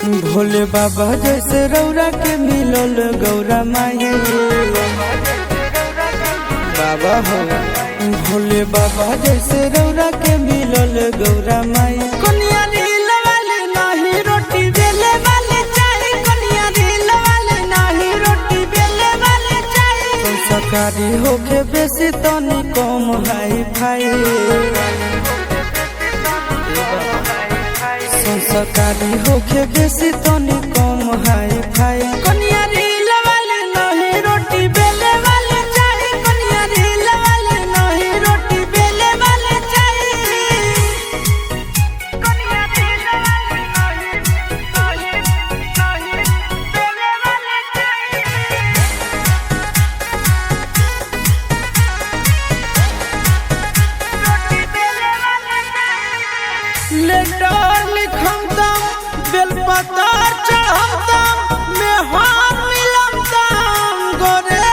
भोले बाबा जैसे रौरा के मिलल गौरा माई बाबा हो। भोले बाबा जैसे रौरा के मिलल गौरा माई। कनिया रील वाले नाही रोटी बेले वाले चाही, कनिया रील वाले नाही रोटी बेले वाले चाही। संस्कारी होके बेसी तनी कम हाई फाई, संस्कारी होके बेसी तनी कम हाई फाई। कनिया रील वाले नाही रोटी बेले वाले चाही, कनिया रील वाले नाही रोटी बेले वाले चाही। कनिया रील वाले नाही बेले वाले चाही। रोटी बेले वाले चाही। लेटर लिखम तम बेलपतर चढ़म तम मेहर मिलम तम गोरे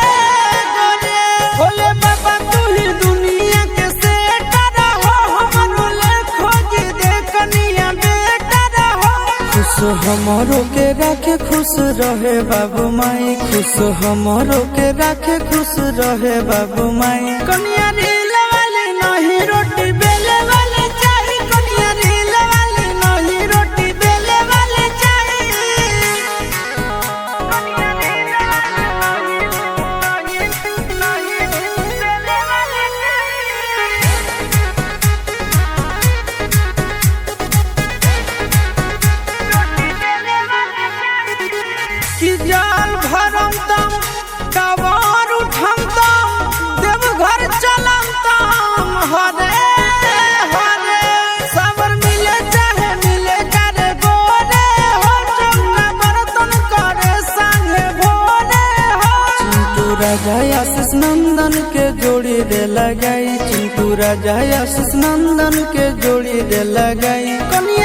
गोरे। भोले बाबा तू ही दुनिया के सेटर हो, हमरो ले खोज दे कनिया बेटर हो। खुश हमरो के राखे खुश रहे बाबू माई, खुश हमरो के राखे खुश रहे बाबू माई। कनिया रील वाले नहीं रोटी बेले वाले चाही, कनिया रील वाले नहीं रोटी बेले वाले चाही। कनिया रील वाले नहीं बेले वाले चाही। रोटी बेले वाले चाही। कि जाल भरम तम कावर उठम तम देवघर चलम तम हरे हरे। सावर मिले चाहे मिले करे गोरे हो, चंगा बर्तन करे संगे भोले हो। चिंटू राजा आशीष नंदन के जोड़ी दे लगाई, चिंटू राजा आशीष नंदन के जोड़ी दे लगाई। कनिया